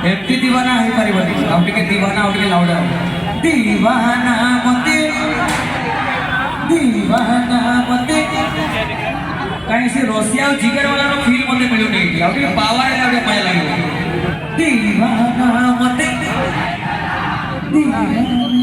एमती दीवाना है पारिबनी आउट के दीवाना आउट के लाउडर दीवाना मते कहीं से रसिया और जिगर वाला रो फील मते मिलु नहीं आउट के पावर है आउट मजा लागे दीवाना मते दीवाना